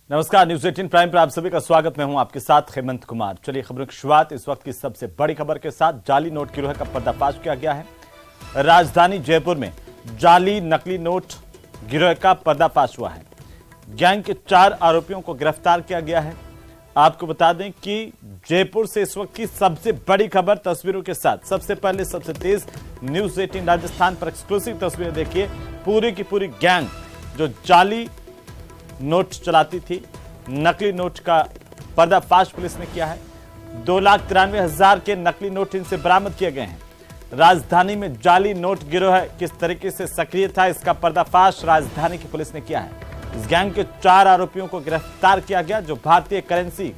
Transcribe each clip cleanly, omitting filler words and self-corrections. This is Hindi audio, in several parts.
नमस्कार, न्यूज 18 प्राइम पर आप सभी का स्वागत। मैं हूं आपके साथ हेमंत कुमार। चलिए खबरों की शुरुआत इस वक्त की सबसे बड़ी खबर के साथ। जाली नोट गिरोह का पर्दाफाश किया गया है। राजधानी जयपुर में जाली नकली नोट गिरोह का पर्दाफाश हुआ है। गैंग के 4 आरोपियों को गिरफ्तार किया गया है। आपको बता दें कि जयपुर से इस वक्त की सबसे बड़ी खबर तस्वीरों के साथ। सबसे पहले सबसे तेज न्यूज 18 राजस्थान पर एक्सक्लूसिव तस्वीरें देखिए। पूरी की पूरी गैंग जो जाली नोट चलाती थी, नकली नोट का पर्दाफाश पुलिस ने किया है। 2,93,000 के नकली नोट इनसे बरामद किए गए हैं। राजधानी में जाली नोट गिरोह किस तरीके से सक्रिय था, इसका पर्दाफाश राजधानी की पुलिस ने किया है। इस गैंग के 4 आरोपियों को गिरफ्तार किया गया जो भारतीय करेंसी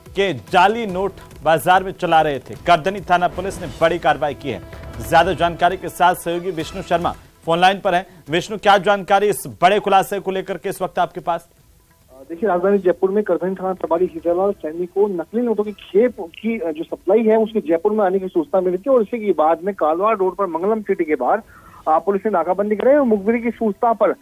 के जाली नोट बाजार में चला रहे थे। करदनी थाना पुलिस ने बड़ी कार्रवाई की है। ज्यादा जानकारी के साथ सहयोगी विष्णु शर्मा फोन लाइन पर है। विष्णु, क्या जानकारी इस बड़े खुलासे को लेकर के इस वक्त आपके पास? देखिए, राजधानी जयपुर में करदनी थाना प्रभारी हीरालाल सैनी को नकली नोटों की खेप की जो सप्लाई है उसके जयपुर में आने की सूचना मिली थी और इसी के बाद में कालवाड़ रोड पर मंगलम सिटी के बाहर पुलिस ने नाकाबंदी कराई और मुखबिरी की सूचना पर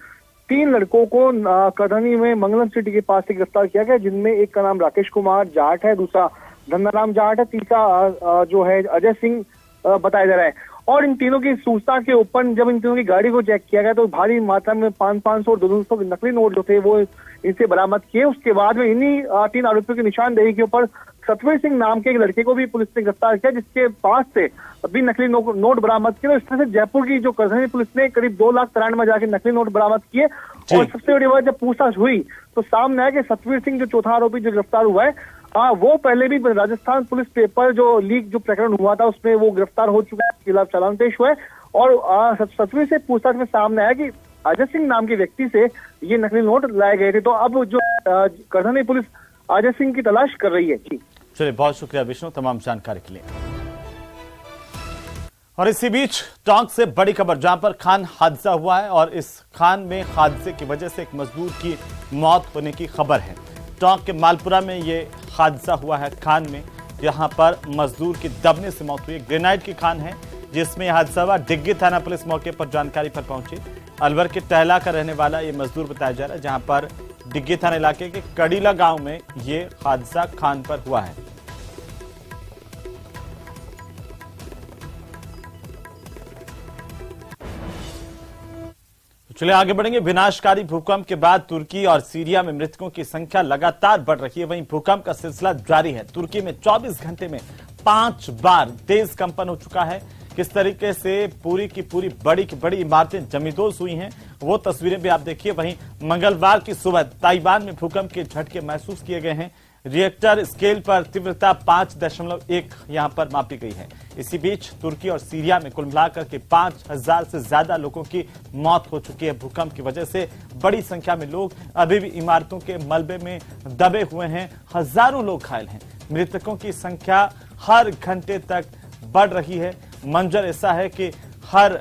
3 लड़कों को करदनी में मंगलम सिटी के पास से गिरफ्तार किया गया, जिनमें एक का नाम राकेश कुमार जाट है, दूसरा धन्नाराम जाट है, तीसरा जो है अजय सिंह बताया जा रहा है। और इन तीनों की सूचना के ऊपर जब इन तीनों की गाड़ी को चेक किया गया तो भारी मात्रा में 500 और 200 के नकली नोट जो थे वो इनसे बरामद किए। उसके बाद में इन्हीं 3 आरोपियों की निशानदेही के ऊपर सतवीर सिंह नाम के एक लड़के को भी पुलिस ने गिरफ्तार किया, जिसके पास से अभी नकली नोट बरामद किए। इस तरह से जयपुर की जो करदनी पुलिस ने करीब 2,93,000 के नकली नोट बरामद किए। और सबसे बड़ी बात, जब पूछताछ हुई तो सामने आया कि सतवीर सिंह जो चौथा आरोपी जो गिरफ्तार हुआ है वो पहले भी राजस्थान पुलिस पेपर जो लीक जो प्रकरण हुआ था उसमें वो गिरफ्तार हो चुका है, खिलाफ चालान पेश हुआ है। और सतवीर से पूछताछ में सामने आया कि अजय सिंह नाम के व्यक्ति से ये नकली नोट लाए गए थे। तो अब जो करदनी पुलिस अजय सिंह की तलाश कर रही है। जी चलिए, बहुत शुक्रिया विष्णु तमाम जानकारी के लिए। और इसी बीच टोंक से बड़ी खबर, जहां पर खान हादसा हुआ है और इस खान में हादसे की वजह से एक मजदूर की मौत होने की खबर है। टोंक के मालपुरा में ये हादसा हुआ है खान में, यहां पर मजदूर की दबने से मौत हुई। ग्रेनाइट की खान है जिसमें यह हादसा हुआ। डिग्गी थाना पुलिस मौके पर जानकारी पर पहुंची। अलवर के टहला का रहने वाला ये मजदूर बताया जा रहा है, जहां पर डिग्गी थाना इलाके के कड़ीला गांव में ये हादसा खान पर हुआ है। चलिए आगे बढ़ेंगे। विनाशकारी भूकंप के बाद तुर्की और सीरिया में मृतकों की संख्या लगातार बढ़ रही है। वहीं भूकंप का सिलसिला जारी है। तुर्की में 24 घंटे में 5 बार तेज कंपन हो चुका है। किस तरीके से पूरी की पूरी बड़ी की बड़ी इमारतें जमींदोज हुई हैं, वो तस्वीरें भी आप देखिए। वहीं मंगलवार की सुबह ताइवान में भूकंप के झटके महसूस किए गए हैं। रिएक्टर स्केल पर तीव्रता 5.1 यहां पर मापी गई है। इसी बीच तुर्की और सीरिया में कुल मिलाकर के 5,000 से ज्यादा लोगों की मौत हो चुकी है। भूकंप की वजह से बड़ी संख्या में लोग अभी भी इमारतों के मलबे में दबे हुए हैं। हजारों लोग घायल हैं। मृतकों की संख्या हर घंटे तक बढ़ रही है। मंजर ऐसा है कि हर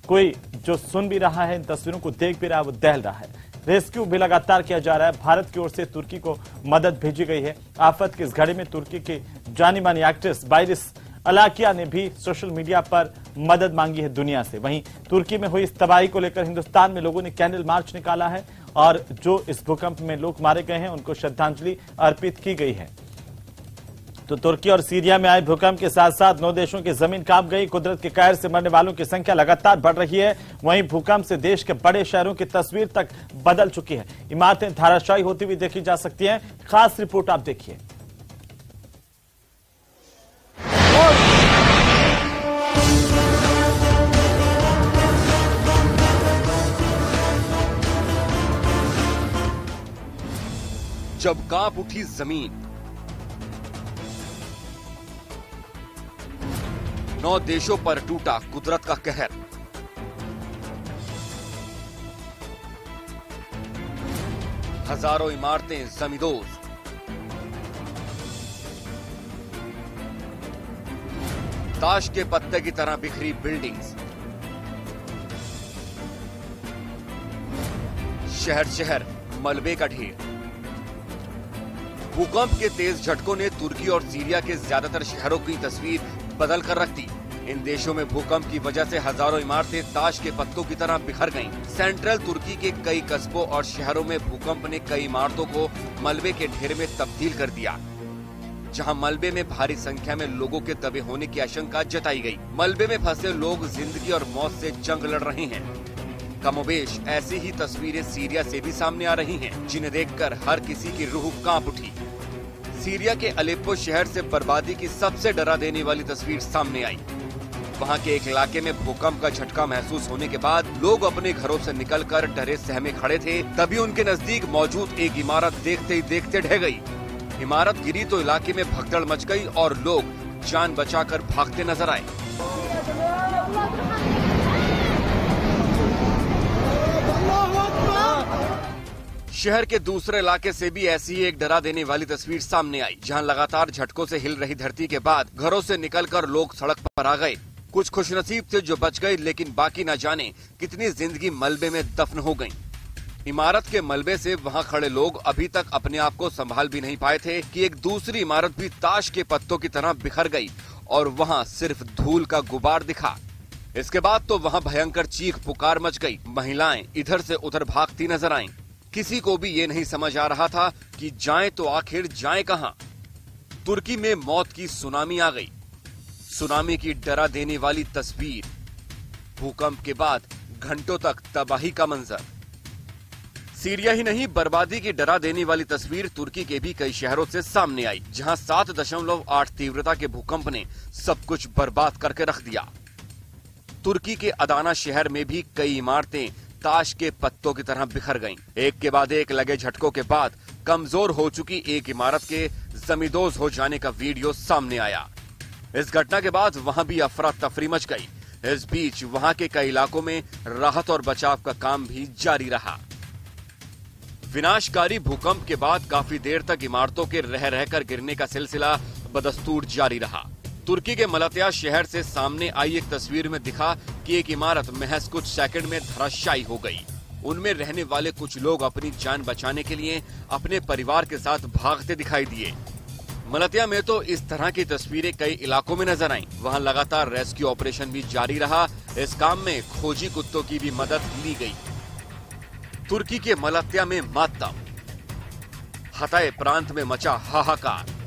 कोई जो सुन भी रहा है, इन तस्वीरों को देख भी रहा है, वो दहल रहा है। रेस्क्यू भी लगातार किया जा रहा है। भारत की ओर से तुर्की को मदद भेजी गई है। आफत की इस घड़ी में तुर्की की जानी मानी एक्ट्रेस बाइरिस अलाकिया ने भी सोशल मीडिया पर मदद मांगी है दुनिया से। वहीं तुर्की में हुई इस तबाही को लेकर हिंदुस्तान में लोगों ने कैंडल मार्च निकाला है और जो इस भूकंप में लोग मारे गए हैं उनको श्रद्धांजलि अर्पित की गई है। तो तुर्की और सीरिया में आए भूकंप के साथ साथ 9 देशों की जमीन कांप गई। कुदरत के कहर से मरने वालों की संख्या लगातार बढ़ रही है। वहीं भूकंप से देश के बड़े शहरों की तस्वीर तक बदल चुकी है। इमारतें धाराशायी होती हुई देखी जा सकती हैं। खास रिपोर्ट आप देखिए। जब कांप उठी जमीन, 9 देशों पर टूटा कुदरत का कहर। हजारों इमारतें जमींदोज। ताश के पत्ते की तरह बिखरी बिल्डिंग्स। शहर शहर मलबे का ढेर। भूकंप के तेज झटकों ने तुर्की और सीरिया के ज्यादातर शहरों की तस्वीर बदल कर रख दी। इन देशों में भूकंप की वजह से हजारों इमारतें ताश के पत्तों की तरह बिखर गईं। सेंट्रल तुर्की के कई कस्बों और शहरों में भूकंप ने कई इमारतों को मलबे के ढेर में तब्दील कर दिया, जहां मलबे में भारी संख्या में लोगों के दबे होने की आशंका जताई गई। मलबे में फंसे लोग जिंदगी और मौत से जंग लड़ रहे हैं। कमोबेश ऐसी ही तस्वीरें सीरिया से भी सामने आ रही हैं, जिन्हें देखकर हर किसी की रूह कांप उठी। सीरिया के अलेप्पो शहर से बर्बादी की सबसे डरा देने वाली तस्वीर सामने आई। वहां के एक इलाके में भूकंप का झटका महसूस होने के बाद लोग अपने घरों से निकलकर डरे सहमे खड़े थे। तभी उनके नजदीक मौजूद एक इमारत देखते ही देखते ढह गई। इमारत गिरी तो इलाके में भगदड़ मच गई और लोग जान बचाकर भागते नजर आए। शहर के दूसरे इलाके से भी ऐसी ही एक डरा देने वाली तस्वीर सामने आई, जहां लगातार झटकों से हिल रही धरती के बाद घरों से निकलकर लोग सड़क पर आ गए। कुछ खुशनसीब थे जो बच गए, लेकिन बाकी न जाने कितनी जिंदगी मलबे में दफन हो गईं। इमारत के मलबे से वहां खड़े लोग अभी तक अपने आप को संभाल भी नहीं पाए थे कि एक दूसरी इमारत भी ताश के पत्तों की तरह बिखर गई और वहां सिर्फ धूल का गुबार दिखा। इसके बाद तो वहां भयंकर चीख पुकार मच गई। महिलाएं इधर से उधर भागती नजर आईं। किसी को भी ये नहीं समझ आ रहा था कि जाएं तो आखिर जाएं कहां। तुर्की में मौत की सुनामी आ गई। सुनामी की डरा देने वाली तस्वीर, भूकंप के बाद घंटों तक तबाही का मंजर। सीरिया ही नहीं, बर्बादी की डरा देने वाली तस्वीर तुर्की के भी कई शहरों से सामने आई, जहां 7.8 तीव्रता के भूकंप ने सब कुछ बर्बाद करके रख दिया। तुर्की के अदाना शहर में भी कई इमारतें ताश के पत्तों की तरह बिखर गईं। एक के बाद एक लगे झटकों के बाद कमजोर हो चुकी एक इमारत के जमींदोज हो जाने का वीडियो सामने आया। इस घटना के बाद वहां भी अफरा तफरी मच गई। इस बीच वहां के कई इलाकों में राहत और बचाव का काम भी जारी रहा। विनाशकारी भूकंप के बाद काफी देर तक इमारतों के रह रहकर गिरने का सिलसिला बदस्तूर जारी रहा। तुर्की के मलात्या शहर से सामने आई एक तस्वीर में दिखा कि एक इमारत महज कुछ सेकंड में धराशायी हो गई। उनमें रहने वाले कुछ लोग अपनी जान बचाने के लिए अपने परिवार के साथ भागते दिखाई दिए। मलात्या में तो इस तरह की तस्वीरें कई इलाकों में नजर आईं। वहां लगातार रेस्क्यू ऑपरेशन भी जारी रहा। इस काम में खोजी कुत्तों की भी मदद ली गई। तुर्की के मलात्या में मातम, हताए प्रांत में मचा हाहाकार।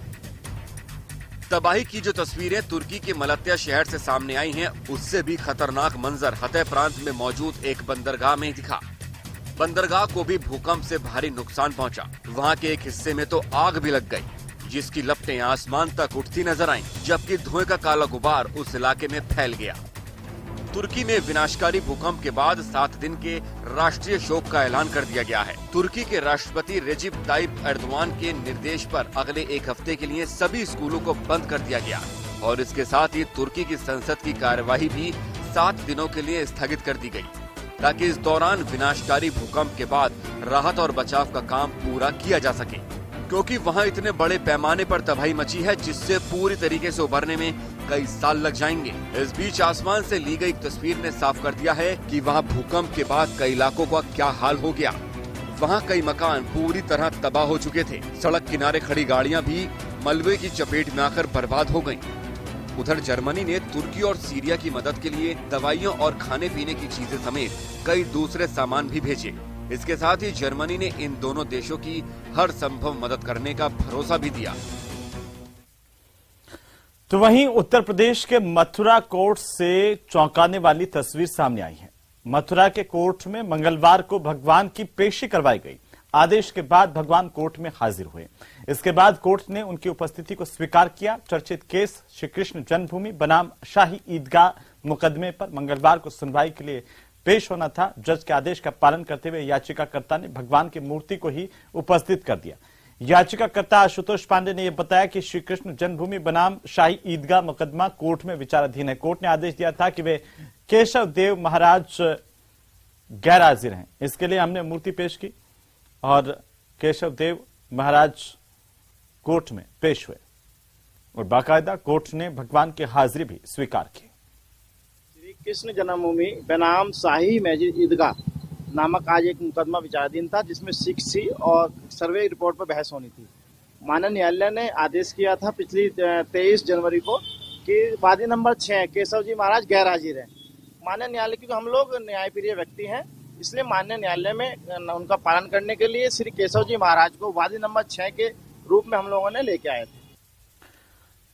तबाही की जो तस्वीरें तुर्की के मलात्या शहर से सामने आई हैं, उससे भी खतरनाक मंजर हतह प्रांत में मौजूद एक बंदरगाह में दिखा। बंदरगाह को भी भूकंप से भारी नुकसान पहुंचा। वहां के एक हिस्से में तो आग भी लग गई, जिसकी लपटें आसमान तक उठती नजर आईं, जबकि धुएं का काला गुबार उस इलाके में फैल गया। तुर्की में विनाशकारी भूकंप के बाद 7 दिन के राष्ट्रीय शोक का ऐलान कर दिया गया है। तुर्की के राष्ट्रपति रेजिप ताइप एर्दोआन के निर्देश पर अगले एक हफ्ते के लिए सभी स्कूलों को बंद कर दिया गया और इसके साथ ही तुर्की की संसद की कार्यवाही भी 7 दिनों के लिए स्थगित कर दी गई, ताकि इस दौरान विनाशकारी भूकंप के बाद राहत और बचाव का काम पूरा किया जा सके, क्योंकि वहां इतने बड़े पैमाने पर तबाही मची है जिससे पूरी तरीके से उभरने में कई साल लग जाएंगे। इस बीच आसमान से ली गई तस्वीर ने साफ कर दिया है कि वहां भूकंप के बाद कई इलाकों का क्या हाल हो गया। वहां कई मकान पूरी तरह तबाह हो चुके थे। सड़क किनारे खड़ी गाड़ियां भी मलबे की चपेट में आकर बर्बाद हो गयी। उधर जर्मनी ने तुर्की और सीरिया की मदद के लिए दवाइयों और खाने पीने की चीजें समेत कई दूसरे सामान भी भेजे। इसके साथ ही जर्मनी ने इन दोनों देशों की हर संभव मदद करने का भरोसा भी दिया। तो वहीं उत्तर प्रदेश के मथुरा कोर्ट से चौंकाने वाली तस्वीर सामने आई है। मथुरा के कोर्ट में मंगलवार को भगवान की पेशी करवाई गई। आदेश के बाद भगवान कोर्ट में हाजिर हुए। इसके बाद कोर्ट ने उनकी उपस्थिति को स्वीकार किया। चर्चित केस श्री कृष्ण जन्मभूमि बनाम शाही ईदगाह मुकदमे पर मंगलवार को सुनवाई के लिए पेश होना था। जज के आदेश का पालन करते हुए याचिकाकर्ता ने भगवान की मूर्ति को ही उपस्थित कर दिया। याचिकाकर्ता आशुतोष पांडे ने यह बताया कि श्री कृष्ण जन्मभूमि बनाम शाही ईदगाह मुकदमा कोर्ट में विचाराधीन है। कोर्ट ने आदेश दिया था कि वे केशव देव महाराज गैर हाजिर हैं। इसके लिए हमने मूर्ति पेश की और केशव देव महाराज कोर्ट में पेश हुए और बाकायदा कोर्ट ने भगवान की हाजिरी भी स्वीकार की। श्री कृष्ण जन्मभूमि बनाम शाही मस्जिद ईदगाह नामक आज एक मुकदमा विचाराधीन था, जिसमें 6C और सर्वे रिपोर्ट पर बहस होनी थी। माननीय न्यायालय ने आदेश किया था पिछली 23 जनवरी को कि वादी नंबर 6 केशव जी महाराज गैर हाजिर है। माननीय न्यायालय, क्योंकि हम लोग न्यायप्रिय व्यक्ति हैं, इसलिए माननीय न्यायालय में उनका पालन करने के लिए श्री केशव जी महाराज को वादी नंबर 6 के रूप में हम लोगों ने लेके आए थे।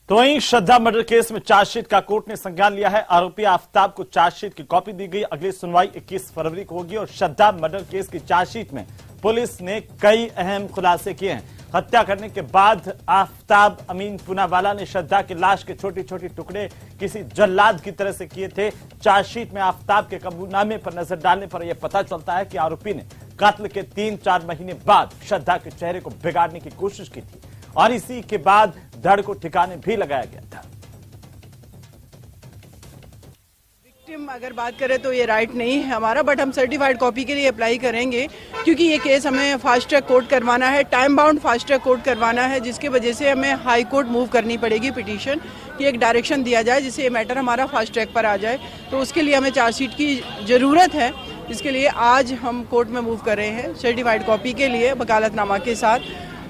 तो वहीं श्रद्धा मर्डर केस में चार्जशीट का कोर्ट ने संज्ञान लिया है। आरोपी आफ्ताब को चार्जशीट की कॉपी दी गई। अगली सुनवाई 21 फरवरी को होगी और श्रद्धा मर्डर केस की चार्जशीट में पुलिस ने कई अहम खुलासे किए हैं। हत्या करने के बाद आफ्ताब अमीन पूनावाला ने श्रद्धा की लाश के छोटे छोटे टुकड़े किसी जल्लाद की तरह से किए थे। चार्जशीट में आफ्ताब के कबूलनामे पर नजर डालने पर यह पता चलता है कि आरोपी ने कत्ल के 3-4 महीने बाद श्रद्धा के चेहरे को बिगाड़ने की कोशिश की थी और इसी के बाद धड़ को ठिकाने भी लगाया गया था। विक्टिम अगर बात करें तो ये राइट नहीं है हमारा, बट हम सर्टिफाइड कॉपी के लिए अप्लाई करेंगे क्योंकि ये केस हमें फास्ट ट्रैक कोर्ट करवाना है, time bound fast track court करवाना है, जिसकी वजह से हमें हाई कोर्ट मूव करनी पड़ेगी पिटीशन की एक डायरेक्शन दिया जाए जिससे ये मैटर हमारा फास्ट ट्रैक पर आ जाए। तो उसके लिए हमें चार्जशीट की जरूरत है। इसके लिए आज हम कोर्ट में मूव कर रहे हैं सर्टिफाइड कॉपी के लिए वकालतनामा के साथ,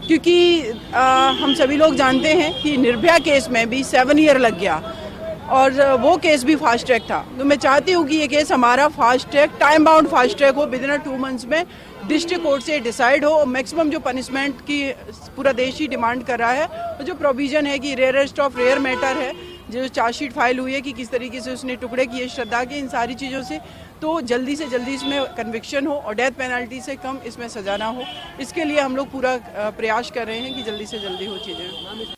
क्योंकि हम सभी लोग जानते हैं कि निर्भया केस में भी 7 ईयर लग गया और वो केस भी फास्ट ट्रैक था। तो मैं चाहती हूँ कि ये केस हमारा fast track, time bound fast track हो, विदिन 2 मंथ्स में डिस्ट्रिक्ट कोर्ट से डिसाइड हो। मैक्सिमम जो पनिशमेंट की पूरा देश ही डिमांड कर रहा है और जो प्रोविजन है कि रेयरेस्ट ऑफ रेयर मैटर है, जो चार्जशीट फाइल हुई है कि किस तरीके से उसने टुकड़े किए श्रद्धा के, इन सारी चीज़ों से तो जल्दी से जल्दी इसमें कन्विक्शन हो और डेथ पेनल्टी से कम इसमें सजा ना हो। इसके लिए हम लोग पूरा प्रयास कर रहे हैं कि जल्दी से जल्दी हो चीजें।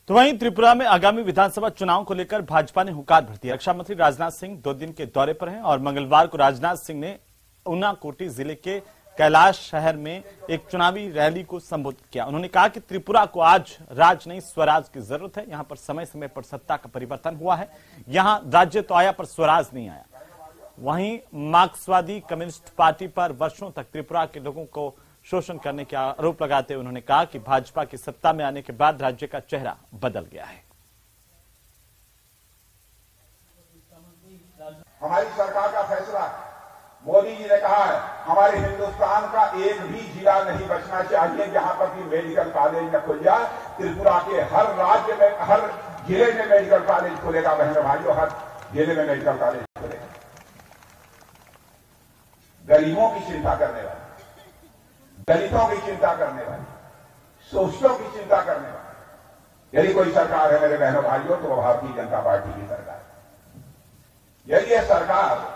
तो वहीं त्रिपुरा में आगामी विधानसभा चुनाव को लेकर भाजपा ने हुंकार भर दिया। रक्षा मंत्री राजनाथ सिंह 2 दिन के दौरे पर हैं और मंगलवार को राजनाथ सिंह ने ऊनाकोटी जिले के कैलाश शहर में एक चुनावी रैली को संबोधित किया। उन्होंने कहा कि त्रिपुरा को आज राज नहीं स्वराज की जरूरत है। यहां पर समय समय पर सत्ता का परिवर्तन हुआ है, यहां राज्य तो आया पर स्वराज नहीं आया। वहीं मार्क्सवादी कम्युनिस्ट पार्टी पर वर्षों तक त्रिपुरा के लोगों को शोषण करने के आरोप लगाते हुए उन्होंने कहा कि भाजपा की सत्ता में आने के बाद राज्य का चेहरा बदल गया है। हमारी सरकार का फैसला, मोदी जी ने कहा है हमारे हिंदुस्तान का एक भी जिला नहीं बचना चाहिए जहां पर भी मेडिकल कॉलेज न खुल जाए। त्रिपुरा के हर राज्य में, हर जिले में मेडिकल कॉलेज खुलेगा। बहनों भाइयों, हर जिले में मेडिकल कॉलेज खुलेगा। गरीबों की चिंता करने वाली, दलितों की चिंता करने वाली, शोषितों की चिंता करने वाली यदि कोई सरकार है मेरे बहनों भाइयों तो वो भारतीय जनता पार्टी की सरकार है। यदि यह सरकार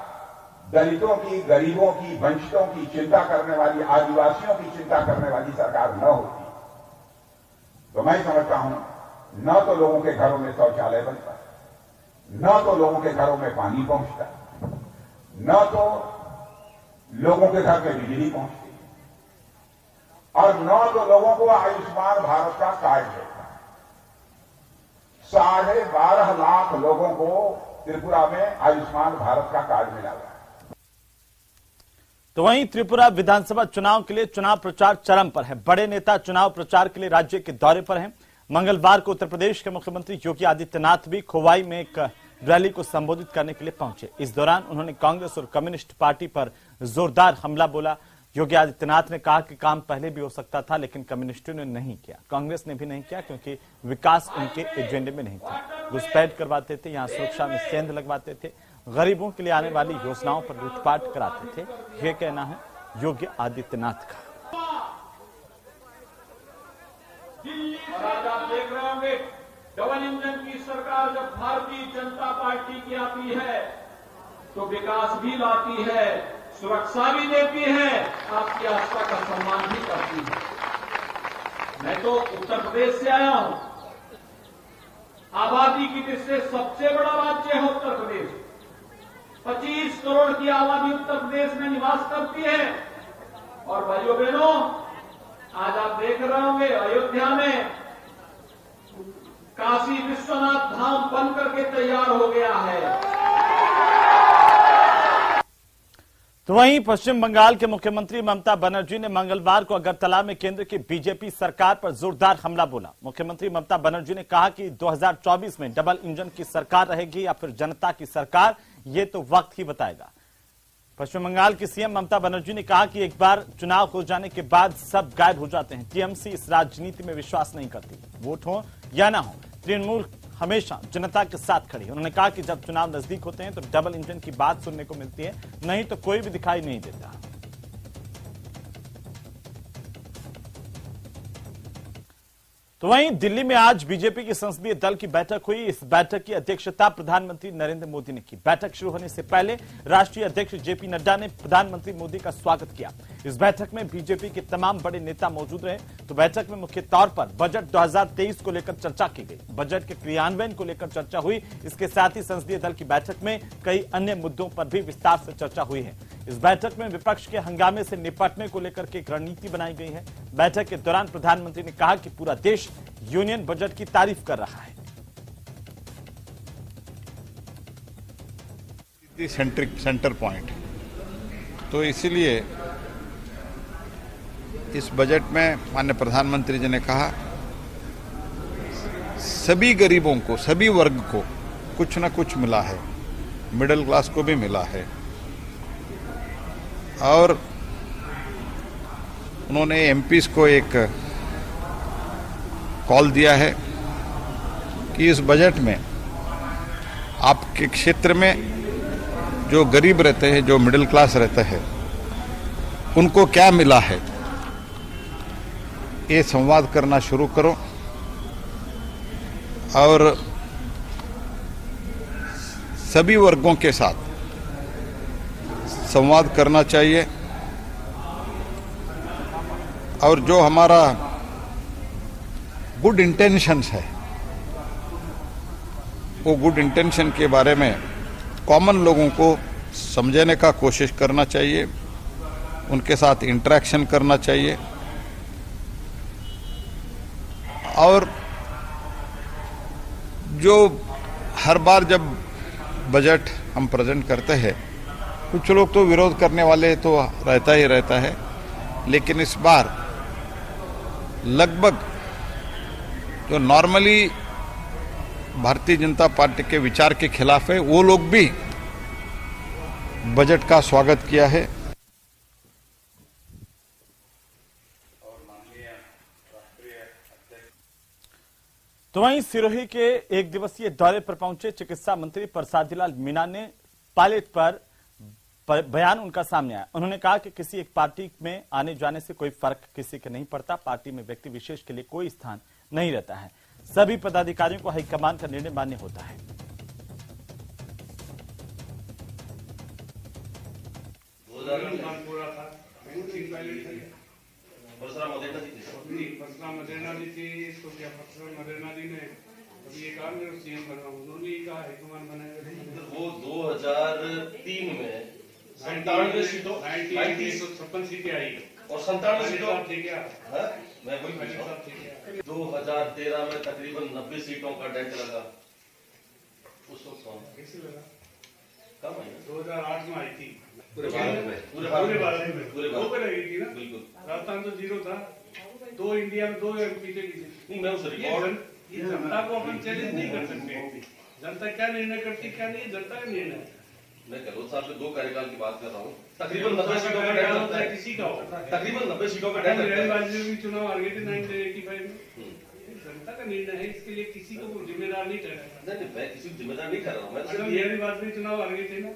दलितों की, गरीबों की, वंचितों की चिंता करने वाली, आदिवासियों की चिंता करने वाली सरकार न होती तो मैं समझता हूं न तो लोगों के घरों में शौचालय बनता, न तो लोगों के घरों में पानी पहुंचता, न तो लोगों के घर में बिजली पहुंचती और न तो लोगों को आयुष्मान भारत का कार्ड देता। 12.5 लाख लोगों को त्रिपुरा में आयुष्मान भारत का कार्ड मिला हुआ है। तो वहीं त्रिपुरा विधानसभा चुनाव के लिए चुनाव प्रचार चरम पर है। बड़े नेता चुनाव प्रचार के लिए राज्य के दौरे पर हैं। मंगलवार को उत्तर प्रदेश के मुख्यमंत्री योगी आदित्यनाथ भी खोवाई में एक रैली को संबोधित करने के लिए पहुंचे। इस दौरान उन्होंने कांग्रेस और कम्युनिस्ट पार्टी पर जोरदार हमला बोला। योगी आदित्यनाथ ने कहा कि काम पहले भी हो सकता था लेकिन कम्युनिस्टों ने नहीं किया, कांग्रेस ने भी नहीं किया क्योंकि विकास उनके एजेंडे में नहीं था। घुसपैठ करवाते थे, यहां सुरक्षा में सेंध लगवाते थे, गरीबों के लिए आने वाली योजनाओं पर लूटपाट कराते थे। यह कहना है योगी आदित्यनाथ का। और आज आप देख रहे होंगे डबल इंजन की सरकार जब भारतीय जनता पार्टी की आती है तो विकास भी लाती है, सुरक्षा भी देती है, आपकी आस्था का सम्मान भी करती है। मैं तो उत्तर प्रदेश से आया हूं, आबादी की दृष्टि से सबसे बड़ा राज्य है उत्तर प्रदेश। 25 करोड़ की आबादी उत्तर प्रदेश में निवास करती है और भाइयों बहनों आज आप देख रहे होंगे अयोध्या में काशी विश्वनाथ धाम बन करके तैयार हो गया है। तो वहीं पश्चिम बंगाल के मुख्यमंत्री ममता बनर्जी ने मंगलवार को अगरतला में केंद्र की बीजेपी सरकार पर जोरदार हमला बोला। मुख्यमंत्री ममता बनर्जी ने कहा कि 2024 में डबल इंजन की सरकार रहेगी या फिर जनता की सरकार, ये तो वक्त ही बताएगा। पश्चिम बंगाल की सीएम ममता बनर्जी ने कहा कि एक बार चुनाव हो जाने के बाद सब गायब हो जाते हैं। टीएमसी इस राजनीति में विश्वास नहीं करती, वोट हो या ना हो, तृणमूल हमेशा जनता के साथ खड़ी है। उन्होंने कहा कि जब चुनाव नजदीक होते हैं तो डबल इंजन की बात सुनने को मिलती है, नहीं तो कोई भी दिखाई नहीं देता। तो वहीं दिल्ली में आज बीजेपी की संसदीय दल की बैठक हुई। इस बैठक की अध्यक्षता प्रधानमंत्री नरेंद्र मोदी ने की। बैठक शुरू होने से पहले राष्ट्रीय अध्यक्ष जेपी नड्डा ने प्रधानमंत्री मोदी का स्वागत किया। इस बैठक में बीजेपी के तमाम बड़े नेता मौजूद रहे। तो बैठक में मुख्य तौर पर बजट 2023 को लेकर चर्चा की गई। बजट के क्रियान्वयन को लेकर चर्चा हुई। इसके साथ ही संसदीय दल की बैठक में कई अन्य मुद्दों पर भी विस्तार से चर्चा हुई है। इस बैठक में विपक्ष के हंगामे से निपटने को लेकर के एक रणनीति बनाई गई है। बैठक के दौरान प्रधानमंत्री ने कहा कि पूरा देश यूनियन बजट की तारीफ कर रहा है। सेंटर पॉइंट, तो इसीलिए इस बजट में माननीय प्रधानमंत्री जी ने कहा सभी गरीबों को, सभी वर्ग को कुछ न कुछ मिला है, मिडिल क्लास को भी मिला है। और उन्होंने एमपीज को एक कॉल दिया है कि इस बजट में आपके क्षेत्र में जो गरीब रहते हैं, जो मिडिल क्लास रहते हैं, उनको क्या मिला है, ये संवाद करना शुरू करो और सभी वर्गों के साथ संवाद करना चाहिए। और जो हमारा गुड इंटेंशंस है, वो गुड इंटेंशन के बारे में कॉमन लोगों को समझने का कोशिश करना चाहिए, उनके साथ इंटरेक्शन करना चाहिए। और जो हर बार जब बजट हम प्रेजेंट करते हैं, कुछ लोग तो विरोध करने वाले तो रहता ही रहता है, लेकिन इस बार लगभग जो नॉर्मली भारतीय जनता पार्टी के विचार के खिलाफ है, वो लोग भी बजट का स्वागत किया है। तो वहीं सिरोही के एक दिवसीय दौरे पर पहुंचे चिकित्सा मंत्री प्रसादीलाल मीणा ने पायलट पर बयान उनका सामने आया। उन्होंने कहा कि किसी एक पार्टी में आने जाने से कोई फर्क किसी के नहीं पड़ता। पार्टी में व्यक्ति विशेष के लिए कोई स्थान नहीं रहता है। सभी पदाधिकारियों को हाईकमान का निर्णय मान्य होता है। वो 2003 में 97 सीटों 56 सीटें आई और 97 सीटों मैं वही पूछ रहा हूँ। 2013 में तकरीबन 90 सीटों का डेट लगा। उस वक्त कैसे लगा? कम आई 2008 में आई थी। पूरे भारत में लगी थी ना। बिल्कुल, राजस्थान तो जीरो था। दो इंडिया में 2 एमपी थे। नहीं, मैं उस रिकॉर्ड जनता को अपन चैलेंज नहीं कर सकते। जनता क्या निर्णय करती क्या नहीं, जनता का निर्णय। मैं गहलोत साहब से 2 कार्यकाल की बात कर रहा हूँ। तकरीबन 90 सीटों का डेट लगता है किसी का होता है। तकरीबन 90 सीटों का डेट लगता है। भी चुनाव आ गए थे 1985 में। जनता का निर्णय है, इसके लिए किसी को जिम्मेदार नहीं ठहराया। नहीं, मैं किसी को जिम्मेदार नहीं कर रहा हूँ। मैं चुनाव आ गए थे ना।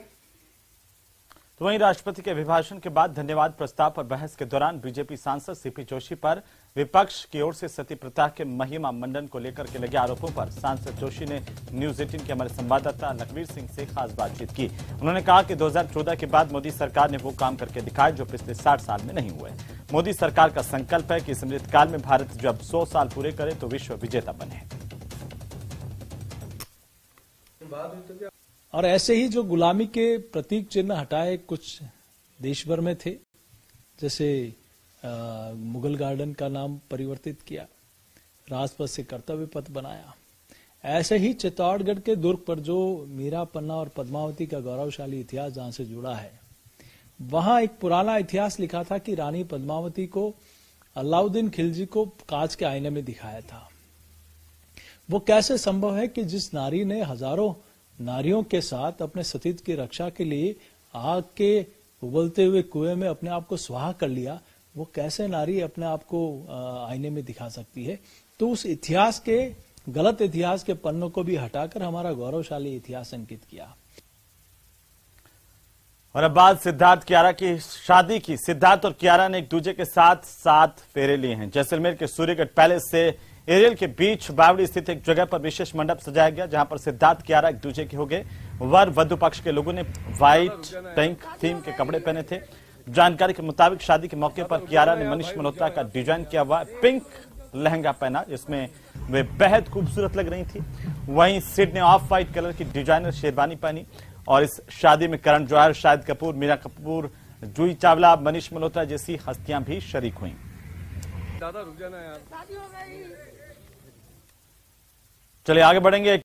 तो वहीं राष्ट्रपति के अभिभाषण के बाद धन्यवाद प्रस्ताव पर बहस के दौरान बीजेपी सांसद सीपी जोशी पर विपक्ष की ओर से सती प्रथा के महिमा मंडन को लेकर के लगे आरोपों पर सांसद जोशी ने न्यूज 18 के हमारे संवाददाता लखवीर सिंह से खास बातचीत की। उन्होंने कहा कि 2014 के बाद मोदी सरकार ने वो काम करके दिखाए जो पिछले 60 साल में नहीं हुए। मोदी सरकार का संकल्प है कि इस अमृतकाल में भारत जब 100 साल पूरे करे तो विश्व विजेता बने। और ऐसे ही जो गुलामी के प्रतीक चिन्ह हटाए कुछ देश भर में थे, जैसे मुगल गार्डन का नाम परिवर्तित किया, राजपथ से कर्तव्य पथ बनाया। ऐसे ही चित्तौड़गढ़ के दुर्ग पर जो मीरा पन्ना और पद्मावती का गौरवशाली इतिहास जहां से जुड़ा है, वहां एक पुराना इतिहास लिखा था कि रानी पद्मावती को अलाउद्दीन खिलजी को कांच के आईने में दिखाया था। वो कैसे संभव है कि जिस नारी ने हजारों नारियों के साथ अपने सतीत्व की रक्षा के लिए आग के उबलते हुए कुएं में अपने आप को स्वाहा कर लिया, वो कैसे नारी अपने आप को आईने में दिखा सकती है? तो उस इतिहास के गलत इतिहास के पन्नों को भी हटाकर हमारा गौरवशाली इतिहास अंकित किया। और अब बात सिद्धार्थ कियारा की शादी की। सिद्धार्थ और कियारा ने एक दूसरे के साथ 7 फेरे लिए हैं। जैसलमेर के सूर्यगढ़ पैलेस से एरियल के बीच बावड़ी स्थित एक जगह पर विशेष मंडप सजाया गया, जहां पर सिद्धार्थ कियारा एक दूसरे के हो गए। वर वधु पक्ष के लोगों ने व्हाइट पिंक थीम के कपड़े पहने थे। जानकारी के मुताबिक शादी के मौके पर कियारा ने मनीष मल्होत्रा का डिजाइन किया हुआ पिंक लहंगा पहना, जिसमें वे बेहद खूबसूरत लग रही थी। वहीं सिड ने ऑफ व्हाइट कलर की डिजाइनर शेरवानी पहनी। और इस शादी में करण जौहर, शाहिद कपूर, मीरा कपूर, जूही चावला, मनीष मल्होत्रा जैसी हस्तियां भी शरीक हुई। चलिए आगे बढ़ेंगे।